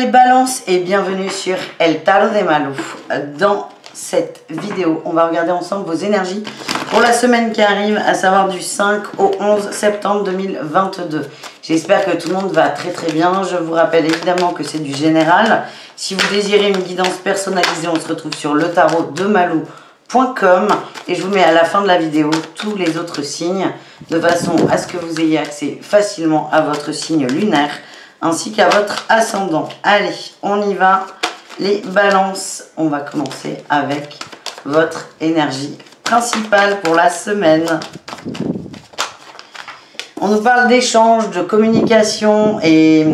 les balances et bienvenue sur El Tarot de Malou. Dans cette vidéo, on va regarder ensemble vos énergies pour la semaine qui arrive, à savoir du 5 au 11 septembre 2022. J'espère que tout le monde va très bien. Je vous rappelle évidemment que c'est du général. Si vous désirez une guidance personnalisée, on se retrouve sur letarodemalou.com et je vous mets à la fin de la vidéo tous les autres signes de façon à ce que vous ayez accès facilement à votre signe lunaire ainsi qu'à votre ascendant. Allez, on y va. Les balances, on va commencer avec votre énergie principale pour la semaine. On nous parle d'échange, de communication et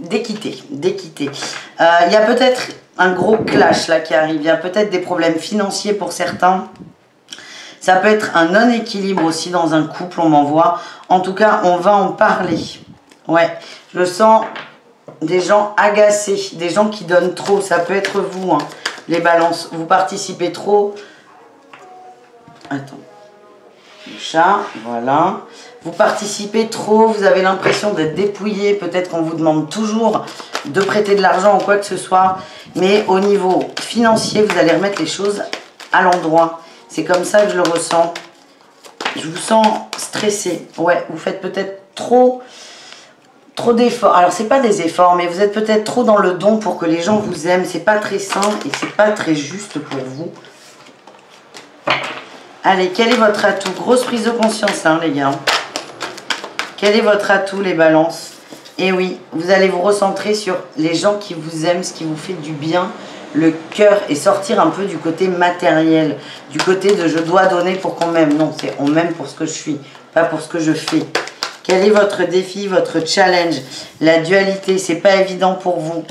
d'équité. Il y a peut-être un gros clash là qui arrive. Il y a peut-être des problèmes financiers pour certains. Ça peut être un non-équilibre aussi dans un couple, on m'envoie. En tout cas, on va en parler. Ouais, je sens des gens agacés, des gens qui donnent trop. Ça peut être vous, hein, les balances. Vous participez trop. Attends. Le chat, voilà. Vous participez trop, vous avez l'impression d'être dépouillé. Peut-être qu'on vous demande toujours de prêter de l'argent ou quoi que ce soit. Mais au niveau financier, vous allez remettre les choses à l'endroit. C'est comme ça que je le ressens. Je vous sens stressé. Ouais, vous faites peut-être trop d'efforts. Alors, c'est pas des efforts, mais vous êtes peut-être trop dans le don pour que les gens vous aiment. C'est pas très sain et c'est pas très juste pour vous. Allez, quel est votre atout? Grosse prise de conscience, hein, les gars. Quel est votre atout, les balances? Et oui, vous allez vous recentrer sur les gens qui vous aiment, ce qui vous fait du bien, le cœur, et sortir un peu du côté matériel, du côté de je dois donner pour qu'on m'aime. Non, c'est on m'aime pour ce que je suis, pas pour ce que je fais. Quel est votre défi, votre challenge? La dualité, c'est pas évident pour vous.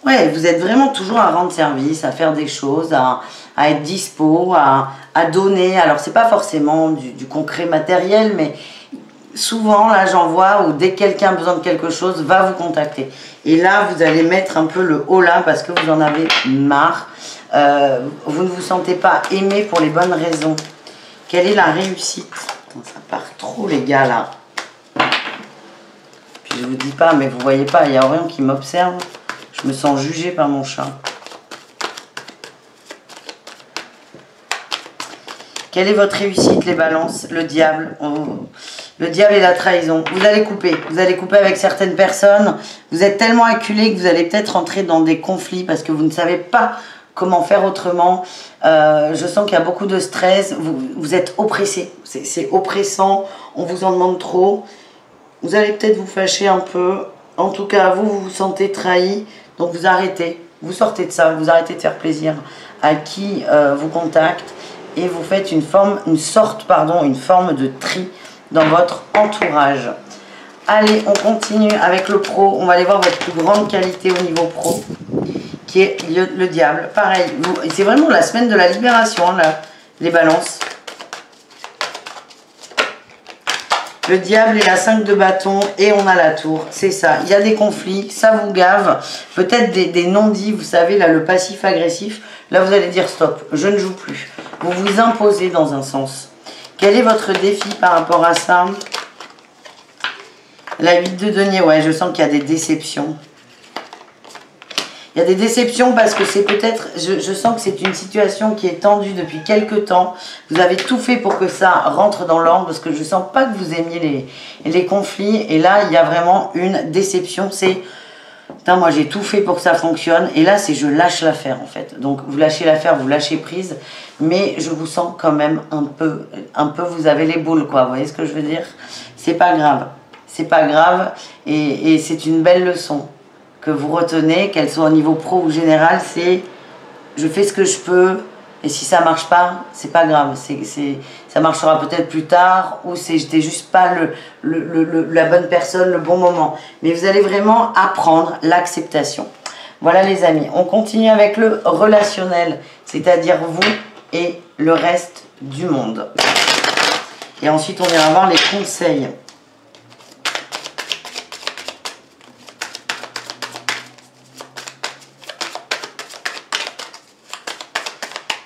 Ouais, vous êtes vraiment toujours à rendre service, à faire des choses, à être dispo, à donner. Alors, c'est pas forcément du concret matériel, mais souvent, là, j'en vois où dès que quelqu'un a besoin de quelque chose, va vous contacter. Et là, vous allez mettre un peu le haut là parce que vous en avez marre. Vous ne vous sentez pas aimé pour les bonnes raisons. Quelle est la réussite? Ça part trop, les gars, là. Puis je vous dis pas, mais vous voyez pas, il y a Orion qui m'observe. Je me sens jugée par mon chat. Quelle est votre réussite, les balances? Le diable. Oh. Le diable et la trahison. Vous allez couper. Vous allez couper avec certaines personnes. Vous êtes tellement acculé que vous allez peut-être entrer dans des conflits parce que vous ne savez pas comment faire autrement. Je sens qu'il y a beaucoup de stress. Vous êtes oppressé. C'est oppressant. On vous en demande trop. Vous allez peut-être vous fâcher un peu. En tout cas, vous vous sentez trahi. Donc vous arrêtez. Vous sortez de ça. Vous arrêtez de faire plaisir à qui vous contacte. Et vous faites une forme de tri dans votre entourage. Allez, on continue avec le pro. On va aller voir votre plus grande qualité au niveau pro, qui est le diable. Pareil, c'est vraiment la semaine de la libération, là, les balances. Le diable et la 5 de bâton, et on a la tour. C'est ça, il y a des conflits, ça vous gave. Peut-être des non-dits, vous savez, là, le passif agressif. Là, vous allez dire stop, je ne joue plus. Vous vous imposez dans un sens. Quel est votre défi par rapport à ça? La 8 de denier, ouais, je sens qu'il y a des déceptions. Il y a des déceptions parce que c'est peut-être, je sens que c'est une situation qui est tendue depuis quelques temps. Vous avez tout fait pour que ça rentre dans l'ordre parce que je ne sens pas que vous aimiez les conflits. Et là, il y a vraiment une déception. C'est, putain, moi j'ai tout fait pour que ça fonctionne. Et là, c'est je lâche l'affaire en fait. Donc vous lâchez l'affaire, vous lâchez prise. Mais je vous sens quand même un peu, vous avez les boules quoi. Vous voyez ce que je veux dire? C'est pas grave. C'est pas grave. Et c'est une belle leçon que vous retenez, qu'elle soit au niveau pro ou général, c'est je fais ce que je peux et si ça marche pas, c'est pas grave, ça marchera peut-être plus tard ou j'étais juste pas la bonne personne, le bon moment. Mais vous allez vraiment apprendre l'acceptation. Voilà les amis, on continue avec le relationnel, c'est-à-dire vous et le reste du monde. Et ensuite on ira voir les conseils.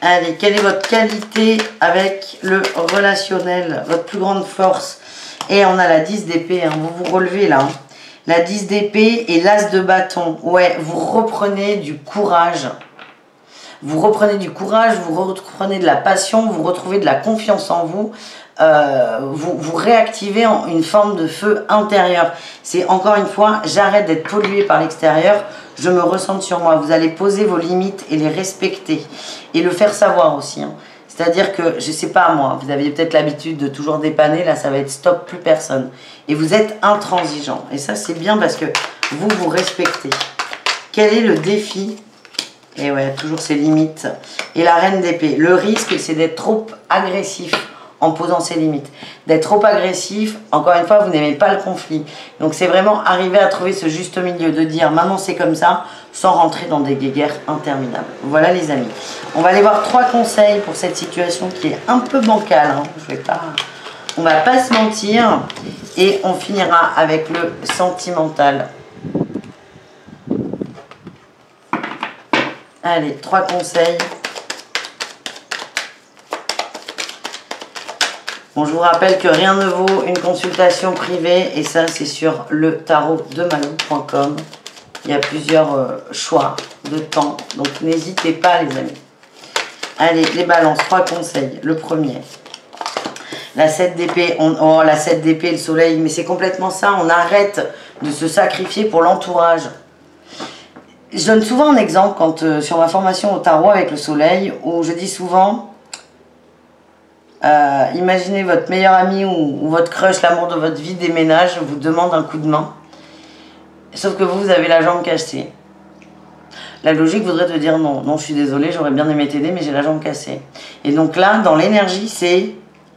Allez, quelle est votre qualité avec le relationnel, votre plus grande force? Et on a la 10 d'épée, hein, vous vous relevez là. Hein. La 10 d'épée et l'as de bâton. Ouais, vous reprenez du courage. Vous reprenez du courage, vous reprenez de la passion, vous retrouvez de la confiance en vous. Vous réactivez une forme de feu intérieur. C'est encore une fois, j'arrête d'être pollué par l'extérieur, je me ressens sur moi. Vous allez poser vos limites et les respecter. Et le faire savoir aussi. Hein. C'est-à-dire que, je sais pas moi, vous aviez peut-être l'habitude de toujours dépanner, là ça va être stop, plus personne. Et vous êtes intransigeant. Et ça c'est bien parce que vous vous respectez. Quel est le défi? Et ouais, toujours ses limites. Et la reine d'épée. Le risque, c'est d'être trop agressif en posant ses limites. D'être trop agressif, encore une fois, vous n'aimez pas le conflit. Donc c'est vraiment arriver à trouver ce juste milieu, de dire maintenant c'est comme ça, sans rentrer dans des guéguerres interminables. Voilà les amis. On va aller voir 3 conseils pour cette situation qui est un peu bancale. Hein. On va pas se mentir. Et on finira avec le sentimental. Allez, 3 conseils. Bon, je vous rappelle que rien ne vaut une consultation privée. Et ça, c'est sur le tarot de Malou.com. Il y a plusieurs choix de temps. Donc, n'hésitez pas, les amis. Allez, les balances, 3 conseils. Le premier. La 7 d'épée. Oh, la 7 d'épée, le soleil. Mais c'est complètement ça. On arrête de se sacrifier pour l'entourage. Je donne souvent un exemple quand, sur ma formation au tarot avec le soleil, où je dis souvent, imaginez votre meilleur ami ou votre crush, l'amour de votre vie, déménage, vous demande un coup de main. Sauf que vous avez la jambe cassée. La logique voudrait te dire non, non je suis désolée, j'aurais bien aimé t'aider, mais j'ai la jambe cassée. Et donc là, dans l'énergie, c'est,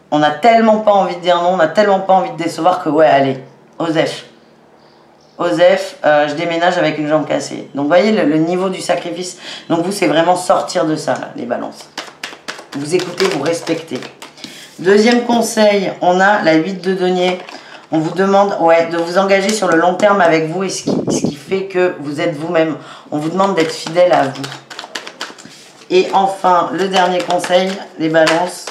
on n'a tellement pas envie de dire non, on n'a tellement pas envie de décevoir que ouais, allez, Osef. Osef, je déménage avec une jambe cassée. Donc, vous voyez le niveau du sacrifice. Donc, vous, c'est vraiment sortir de ça, là, les balances. Vous écoutez, vous respectez. Deuxième conseil, on a la 8 de denier. On vous demande de vous engager sur le long terme avec vous et ce qui fait que vous êtes vous-même. On vous demande d'être fidèle à vous. Et enfin, le dernier conseil, les balances.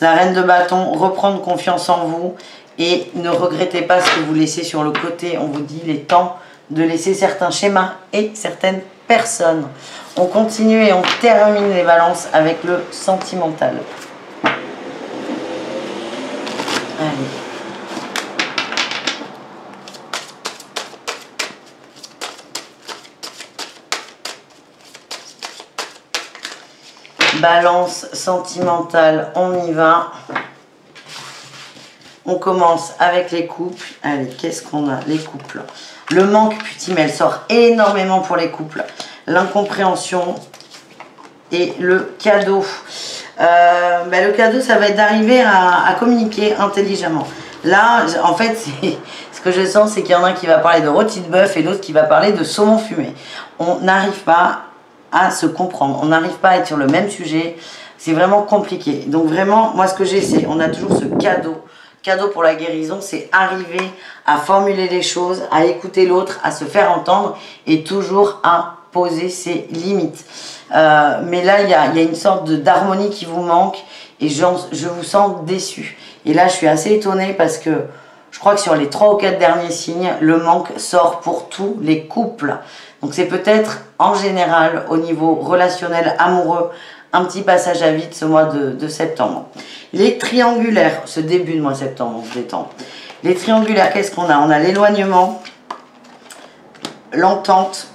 La reine de bâton, reprendre confiance en vous. Et ne regrettez pas ce que vous laissez sur le côté. On vous dit, il est temps de laisser certains schémas et certaines personnes. On continue et on termine les balances avec le sentimental. Allez. Balance sentimentale, on y va. On commence avec les couples. Allez, qu'est-ce qu'on a? Les couples. Le manque, putain, mais elle sort énormément pour les couples. L'incompréhension et le cadeau. Le cadeau, ça va être d'arriver à communiquer intelligemment. Là, en fait, ce que je sens, c'est qu'il y en a un qui va parler de rôti de bœuf et l'autre qui va parler de saumon fumé. On n'arrive pas à se comprendre. On n'arrive pas à être sur le même sujet. C'est vraiment compliqué. Donc vraiment, moi, ce que j'ai, c'est on a toujours ce cadeau. Cadeau pour la guérison, c'est arriver à formuler les choses, à écouter l'autre, à se faire entendre et toujours à poser ses limites. Mais là, il y a une sorte d'harmonie qui vous manque et je vous sens déçu. Et là, je suis assez étonnée parce que je crois que sur les 3 ou 4 derniers signes, le manque sort pour tous les couples. Donc c'est peut-être en général au niveau relationnel, amoureux, un petit passage à vide ce mois de septembre. Les triangulaires, ce début de mois de septembre, on se détend. Les triangulaires, qu'est-ce qu'on a? On a l'éloignement, l'entente.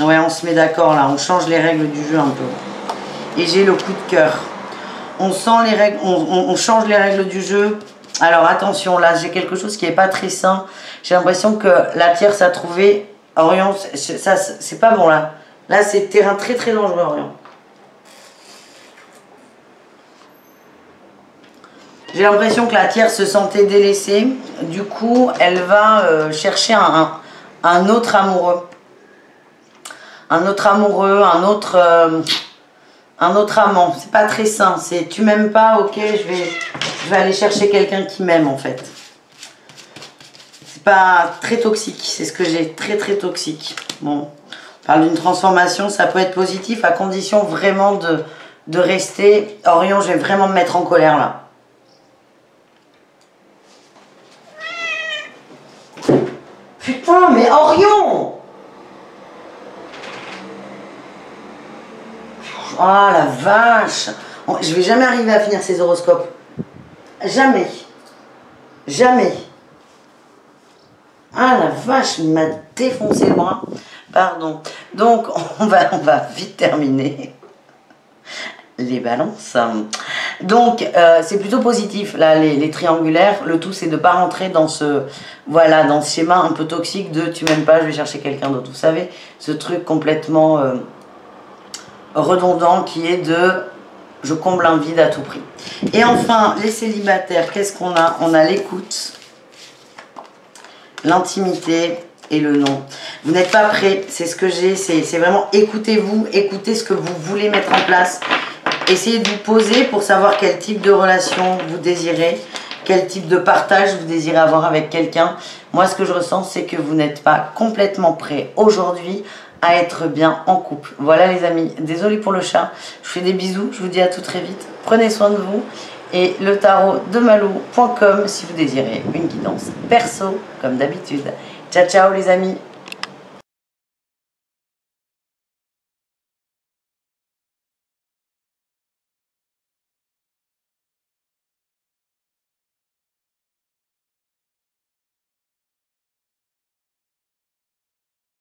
Ouais, on se met d'accord là, on change les règles du jeu un peu. Et j'ai le coup de cœur. On sent les règles, on change les règles du jeu. Alors attention, là j'ai quelque chose qui n'est pas très sain. J'ai l'impression que la tierce a trouvé Orion, ça c'est pas bon là. Là c'est terrain très très dangereux Orion. J'ai l'impression que la tierce se sentait délaissée. Du coup, elle va chercher un autre amoureux. Un autre amoureux, un autre amant. C'est pas très sain. C'est tu m'aimes pas, ok, je vais aller chercher quelqu'un qui m'aime en fait. C'est pas très toxique. C'est ce que j'ai. Très très toxique. Bon, on parle d'une transformation. Ça peut être positif à condition vraiment de rester. Orion, je vais vraiment me mettre en colère là. enfin, mais Orion! Oh la vache! Je vais jamais arriver à finir ces horoscopes. Jamais. Jamais. Ah la vache, il m'a défoncé le bras. Pardon. Donc, on va vite terminer. Les balances. Donc, c'est plutôt positif, là, les triangulaires. Le tout, c'est de ne pas rentrer dans ce, voilà, dans ce schéma un peu toxique de tu m'aimes pas, je vais chercher quelqu'un d'autre. Vous savez, ce truc complètement redondant qui est de je comble un vide à tout prix. Et enfin, les célibataires, qu'est-ce qu'on a? On a l'écoute, l'intimité et le non. Vous n'êtes pas prêt, c'est ce que j'ai, c'est vraiment écoutez-vous, écoutez ce que vous voulez mettre en place. Essayez de vous poser pour savoir quel type de relation vous désirez, quel type de partage vous désirez avoir avec quelqu'un. Moi, ce que je ressens, c'est que vous n'êtes pas complètement prêt aujourd'hui à être bien en couple. Voilà les amis, désolée pour le chat. Je vous fais des bisous, je vous dis à tout très vite. Prenez soin de vous. Et le tarot de malou.com si vous désirez une guidance perso, comme d'habitude. Ciao, ciao les amis.